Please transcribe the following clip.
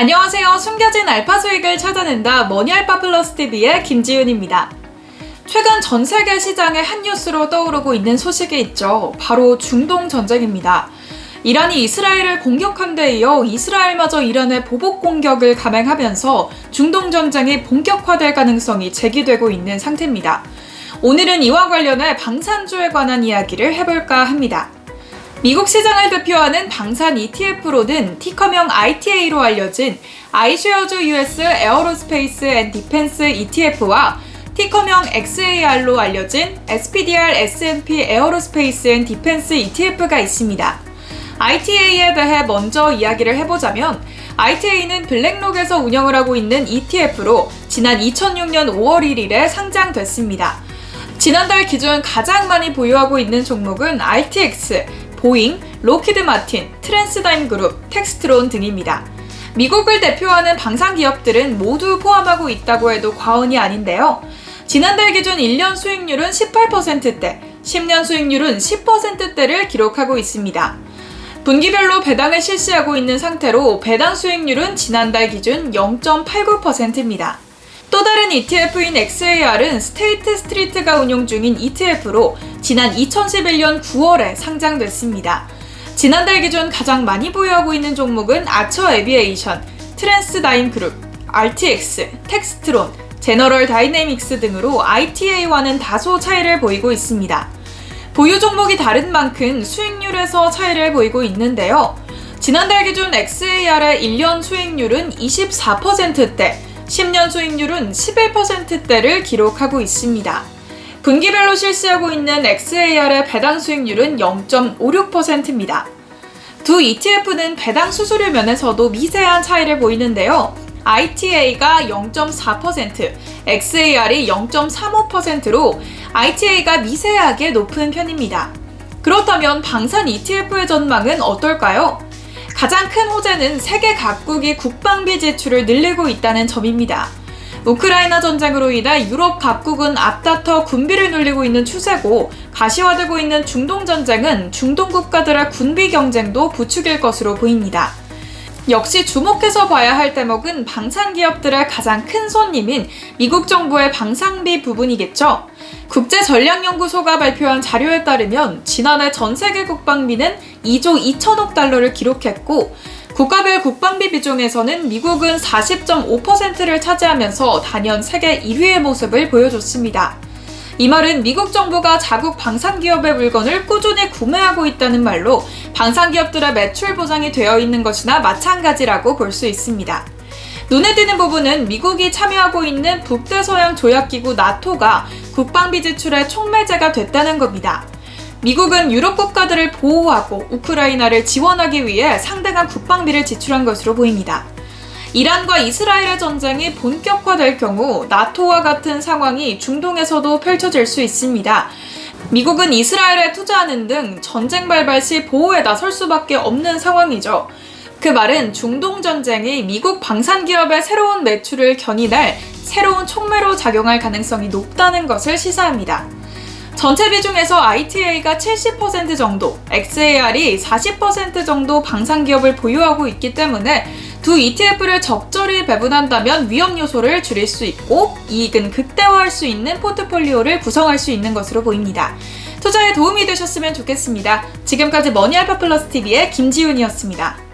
안녕하세요. 숨겨진 알파 수익을 찾아낸다 머니알파 플러스 TV의 김지윤입니다. 최근 전 세계 시장의 한 뉴스로 떠오르고 있는 소식이 있죠. 바로 중동 전쟁입니다. 이란이 이스라엘을 공격한 데 이어 이스라엘마저 이란에 보복 공격을 감행하면서 중동 전쟁이 본격화될 가능성이 제기되고 있는 상태입니다. 오늘은 이와 관련해 방산주에 관한 이야기를 해볼까 합니다. 미국 시장을 대표하는 방산 ETF로는 티커명 ITA로 알려진 iShares US 에어로스페이스 앤 디펜스 ETF와 티커명 XAR로 알려진 SPDR S&P 에어로스페이스 앤 디펜스 ETF가 있습니다. ITA에 대해 먼저 이야기를 해보자면 ITA는 블랙록에서 운영을 하고 있는 ETF로 지난 2006년 5월 1일에 상장됐습니다. 지난달 기준 가장 많이 보유하고 있는 종목은 RTX, 보잉, 로키드 마틴, 트랜스다임 그룹, 텍스트론 등입니다. 미국을 대표하는 방산 기업들은 모두 포함하고 있다고 해도 과언이 아닌데요. 지난달 기준 1년 수익률은 18%대, 10년 수익률은 10%대를 기록하고 있습니다. 분기별로 배당을 실시하고 있는 상태로 배당 수익률은 지난달 기준 0.89%입니다. 또 다른 ETF인 XAR은 스테이트 스트리트가 운용 중인 ETF로 지난 2011년 9월에 상장됐습니다. 지난달 기준 가장 많이 보유하고 있는 종목은 아처 에비에이션, 트랜스다임 그룹, RTX, 텍스트론, 제너럴 다이내믹스 등으로 ITA와는 다소 차이를 보이고 있습니다. 보유 종목이 다른 만큼 수익률에서 차이를 보이고 있는데요. 지난달 기준 XAR의 1년 수익률은 24%대, 10년 수익률은 11%대를 기록하고 있습니다. 분기별로 실시하고 있는 XAR의 배당 수익률은 0.56%입니다. 두 ETF는 배당 수수료 면에서도 미세한 차이를 보이는데요. ITA가 0.4%, XAR이 0.35%로 ITA가 미세하게 높은 편입니다. 그렇다면 방산 ETF의 전망은 어떨까요? 가장 큰 호재는 세계 각국이 국방비 지출을 늘리고 있다는 점입니다. 우크라이나 전쟁으로 인해 유럽 각국은 앞다퉈 군비를 늘리고 있는 추세고 가시화되고 있는 중동 전쟁은 중동 국가들의 군비 경쟁도 부추길 것으로 보입니다. 역시 주목해서 봐야 할 대목은 방산 기업들의 가장 큰 손님인 미국 정부의 방산비 부분이겠죠. 국제전략연구소가 발표한 자료에 따르면 지난해 전 세계 국방비는 2조 2천억 달러를 기록했고 국가별 국방비 비중에서는 미국은 40.5%를 차지하면서 단연 세계 1위의 모습을 보여줬습니다. 이 말은 미국 정부가 자국 방산기업의 물건을 꾸준히 구매하고 있다는 말로 방산기업들의 매출 보장이 되어 있는 것이나 마찬가지라고 볼 수 있습니다. 눈에 띄는 부분은 미국이 참여하고 있는 북대서양 조약기구 나토가 국방비 지출의 촉매제가 됐다는 겁니다. 미국은 유럽 국가들을 보호하고 우크라이나를 지원하기 위해 상당한 국방비를 지출한 것으로 보입니다. 이란과 이스라엘의 전쟁이 본격화될 경우 나토와 같은 상황이 중동에서도 펼쳐질 수 있습니다. 미국은 이스라엘에 투자하는 등 전쟁 발발 시 보호에 나설 수밖에 없는 상황이죠. 그 말은 중동 전쟁이 미국 방산기업의 새로운 매출을 견인할 새로운 촉매로 작용할 가능성이 높다는 것을 시사합니다. 전체 비중에서 ITA가 70% 정도, XAR이 40% 정도 방산기업을 보유하고 있기 때문에 두 ETF를 적절히 배분한다면 위험 요소를 줄일 수 있고 이익은 극대화할 수 있는 포트폴리오를 구성할 수 있는 것으로 보입니다. 투자에 도움이 되셨으면 좋겠습니다. 지금까지 머니알파 플러스 TV의 김지윤이었습니다.